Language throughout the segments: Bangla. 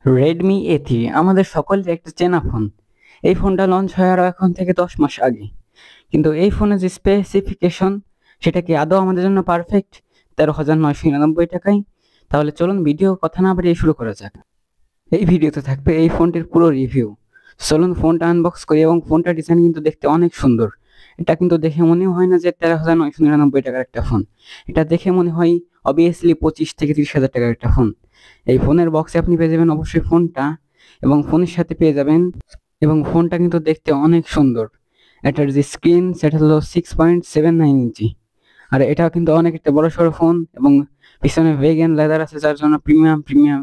রেডমি A3 আমাদের সকলের একটা চেনা ফোন। এই ফোনটা লঞ্চ হয় আরো এখন থেকে 10 মাস আগে। কিন্তু এই ফোনের যে স্পেসিফিকেশন সেটা কি আদৌ আমাদের জন্য পারফেক্ট 13,999 টাকায়? তাহলে চলুন ভিডিও কথা না বাড়িয়ে শুরু করা যাক। এই ভিডিওতে থাকবে এই ফোনটির পুরো রিভিউ। চলুন ফোনটা আনবক্স করি এবং ফোনটার ডিজাইন কিন্তু দেখতে অনেক সুন্দর। এটা কিন্তু দেখে মনে হয় না যে 13,999 টাকার একটা ফোন। এটা দেখে মনে হয় অবভিয়াসলি 25 থেকে 30,000 টাকার একটা ফোন। এই ফোনের বক্সে আপনি পেয়ে যাবেন অবশ্যই ফোনটা এবং ফোনের সাথে পেয়ে যাবেন এবং ফোনটা কিন্তু দেখতে অনেক সুন্দর। এটার যে স্ক্রিন সেটা হলো 6.79 ইঞ্চি। আর এটাও কিন্তু অনেক একটা বড় সড়ো ফোন এবং পিছনে ভেগান লেদার আছে যার জন্য প্রিমিয়াম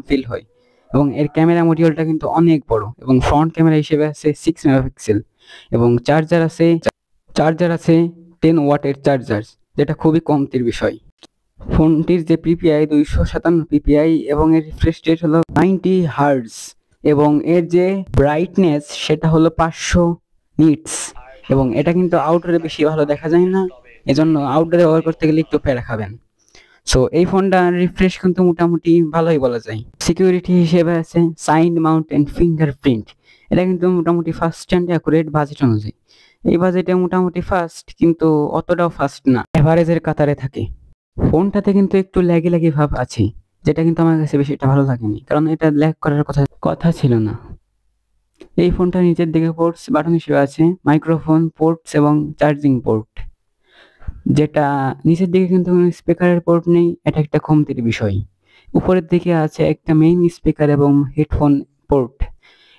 ফিল হয়। এবং এর ক্যামেরা মডিউলটা কিন্তু অনেক বড় এবং ফ্রন্ট ক্যামেরা হিসেবে আছে 6 মেগাপিক্সেল এবং চার্জার আছে 10 ওয়াটের চার্জার, যেটা খুবই কমতির বিষয়। ফোনটির যে পিপিআই 257 পিপিআই এবং এর রিফ্রেশ রেট হলো 90 হার্টজ এবং এর যে ব্রাইটনেস সেটা হলো 500 নিটস এবং এটা কিন্তু আউটডোরে বেশি ভালো দেখা যায় না, এজন্য আউটডোরে ব্যবহার করতে গেলে একটু প্যারা খাবেন। সো এই ফোনটা রিফ্রেশ কিন্তু মোটামুটি ভালোই বলা যায়। সিকিউরিটি হিসেবে আছে সাইড মাউন্ট এন্ড ফিঙ্গারপ্রিন্ট। এটা কিন্তু মোটামুটি ফাস্ট অ্যান্ড অ্যাকুরেট বাজেট অনুযায়ী। এই বাজেটে মোটামুটি ফাস্ট, কিন্তু অতটাও ফাস্ট না, এভারেজের কাতারে থাকে। ফোনটাতে কিন্তু একটু ল্যাগি ভাব আছে, যেটা কিন্তু আমার কাছে বেশি একটা ভালো লাগেনি, কারণ এটা ল্যাগ করার কথা ছিল না। এই ফোনটা নিচের দিকে পোর্টস বাটন হিসেবে আছে মাইক্রোফোন পোর্টস এবং চার্জিং পোর্ট, যেটা নিচের দিকে কিন্তু কোনো স্পিকারের পোর্ট নেই, এটা একটা কমতির বিষয়। উপরের দিকে আছে একটা মেইন স্পিকার এবং হেডফোন পোর্ট,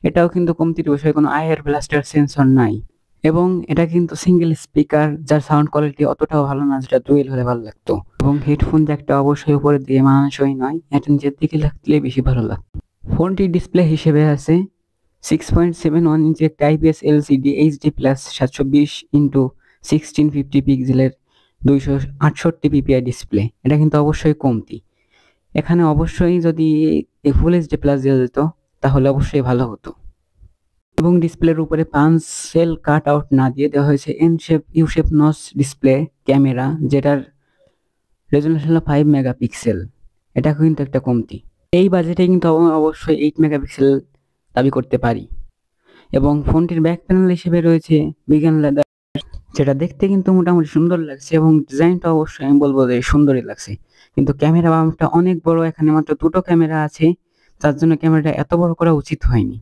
এটাও কিন্তু কমতির বিষয়, কোনো আইআর ব্লাস্টার সেন্সর নাই এবং এটা কিন্তু সিঙ্গেল স্পিকার যার সাউন্ড কোয়ালিটি অতটাও ভালো না, যেটা ডুয়েল হলে ভালো লাগতো। এবং হেডফোন জ্যাকটা অবশ্যই উপরের দিকে মানানসই নয়, এটা নিচের দিকে লাগলে বেশি ভালো লাগতো। ফোনটির ডিসপ্লে হিসেবে আছে 6.71 ইঞ্চি একটা IPS LCD HD plus 720x1650 পিক্সেলের 268 PPI ডিসপ্লে। এটা কিন্তু অবশ্যই কমতি। এখানে অবশ্যই যদি ফুল এইচডি প্লাস দেওয়া যেত তাহলে অবশ্যই ভালো হতো। এবং ডিসপ্লের উপরে পাঞ্চেল কাট আউট না দিয়ে দেওয়া হয়েছে you shape notch display camera, যেটার রেজলিউশন হলো 5 মেগাপিক্সেল। এটা কিন্তু একটা কমতি। এই বাজেটে কিন্তু অবশ্যই 8 মেগাপিক্সেল দাবি করতে পারি। এবং ফোনটির ব্যাক প্যানেল হিসেবে রয়েছে ভিগান লেদার, যেটা দেখতে কিন্তু মোটামুটি সুন্দর লাগছে এবং ডিজাইনটা অবশ্যই আমি বলবো যে সুন্দরই লাগছে। কিন্তু ক্যামেরা বামটা অনেক বড়, এখানে মাত্র দুটো ক্যামেরা আছে, তার জন্য ক্যামেরাটা এত বড় করা উচিত হয়নি।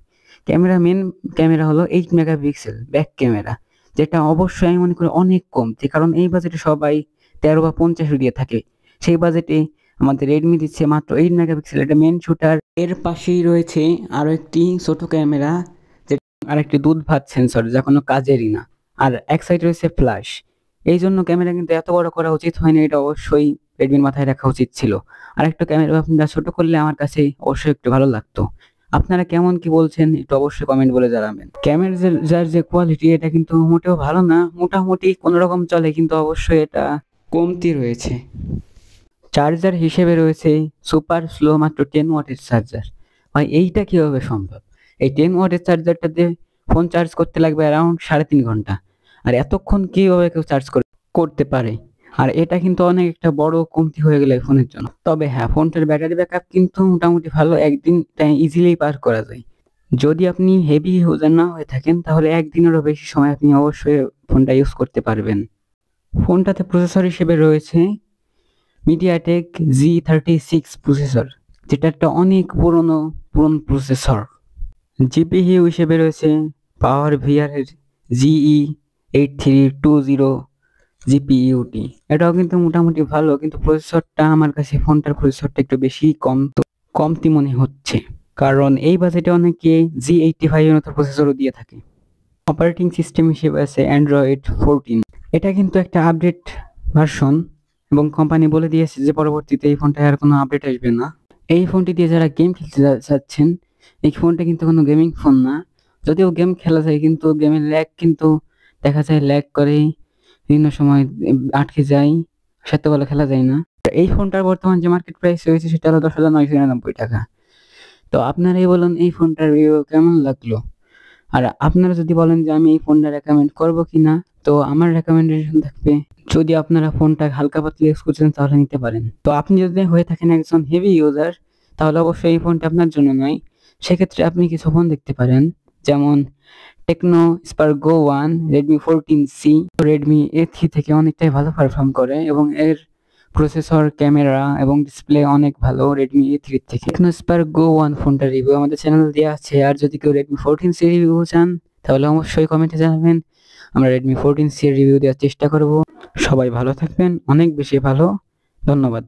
মেন ক্যামেরা হলো 8 মেগাপিক্সেল ব্যাক ক্যামেরা, যেটা অবশ্যই আমি মনে করি অনেক কমতি, কারণ এই বাজেটে সবাই 13 বা 50 দিয়ে থাকে। সেই বাজেটে আমাদের রেডমি দিচ্ছে মাত্র 8 মেগাপিক্সেল, এটা মেন শুটার। এর পাশেই রয়েছে আরো একটি ছোট ক্যামেরা, আর একটি দুধ ভাত সেন্সর, যা কোনো কাজেরই না। আর এক সাইড রয়েছে ফ্ল্যাশ। এই জন্য ক্যামেরা কিন্তু এত বড় করা উচিত হয়নি, এটা অবশ্যই রেডমির মাথায় রাখা উচিত ছিল। আর একটা ক্যামেরা আপনারা ছোট করলে আমার কাছে অবশ্যই একটু ভালো লাগতো। আপনারা কেমন কি বলছেন একটু অবশ্যই কমেন্ট বলে জানাবেন। ক্যামেরার যে কোয়ালিটি এটা কিন্তু মোটেও ভালো না, মোটামুটি কোনোরকম চলে, কিন্তু অবশ্যই এটা কমতি রয়েছে। চার্জার হিসেবে রয়েছে সুপার স্লো মাত্র 10 ওয়াটের চার্জার। ভাই এইটা কিভাবে সম্ভব? এই 10 ওয়াটের চার্জারটা দিয়ে ফোন চার্জ করতে লাগবে অ্যারাউন্ড 3.5 ঘন্টা। আর এতক্ষণ কিভাবে কেউ চার্জ করতে পারে? আর এটা কিন্তু অনেক একটা বড় কমতি হয়ে গেল ফোনের জন্য। তবে হ্যাঁ, ফোনটার ব্যাটারি ব্যাকআপ কিন্তু মোটামুটি ভালো, একদিন ইজিলি পার করা যায়। যদি আপনি হেভি ইউজার না হয়ে থাকেন তাহলে একদিনেরও বেশি সময় আপনি অবশ্যই ফোনটা ইউজ করতে পারবেন। ফোনটাতে প্রসেসর হিসেবে রয়েছে মিডিয়াটেক G36 প্রসেসর, যেটা একটা অনেক পুরনো প্রসেসর। জিপিইউ হিসেবে রয়েছে পাওয়ার ভিআর এর GE8320 জিপিইউটি। এটাও কিন্তু মোটামুটি ভালো, কিন্তু প্রসেসরটা আমার কাছে ফোনটার প্রসেসরটা একটু বেশি কমতি মনে হচ্ছে, কারণ এই বাজেটে অনেকে G85 এর মতো প্রসেসরও দিয়ে থাকে। অপারেটিং সিস্টেম হিসেবে আছে অ্যান্ড্রয়েড 14। এটা কিন্তু একটা আপডেট ভার্সন এবং কোম্পানি বলে দিয়েছে যে পরবর্তীতে এই ফোনটা আর কোনো আপডেট আসবে না। এই ফোনটি দিয়ে যারা গেম খেলতে চাচ্ছেন, এই ফোনটা কিন্তু কোনো গেমিং ফোন না। যদিও গেম খেলা যায়, কিন্তু গেমের ল্যাগ কিন্তু দেখা যায়, ল্যাগ করে বিভিন্ন সময় আটকে যায়, সাথে বলে খেলা যায় না। এই ফোনটার বর্তমান যে মার্কেট প্রাইস রয়েছে সেটা হলো 10,999 টাকা। তো আপনারাই বলুন এই ফোনটার রিভিউ কেমন লাগলো। আর আপনারা যদি বলেন যে আমি এই ফোনটা রেকমেন্ড করবো কিনা, তো আমার রেকমেন্ডেশন থাকবে যদি আপনারা ফোনটা হালকা পাতলা ইউজ করছেন তাহলে নিতে পারেন। তো আপনি যদি হয়ে থাকেন একজন হেভি ইউজার, তাহলে অবশ্যই এই ফোনটা আপনার জন্য নয়। সেক্ষেত্রে আপনি কিছু ফোন দেখতে পারেন, যেমন টেকনো স্পার্ক গো 1, রেডমি 14C, রেডমি A3 থেকে অনেকটাই ভালো পারফর্ম করে এবং এর প্রসেসর, ক্যামেরা এবং ডিসপ্লে অনেক ভালো রেডমি A3 থেকে। টেকনো স্পার্ক গো 1 ফোনটার রিভিউ আমাদের চ্যানেলে দেওয়া আছে, আর যদি কেউ রেডমি 14C রিভিউ চান তাহলে অবশ্যই কমেন্টে জানাবেন, আমরা রেডমি 14C এর রিভিউ দেওয়ার চেষ্টা করব। সবাই ভালো থাকবেন, অনেক বেশি ভালো। ধন্যবাদ।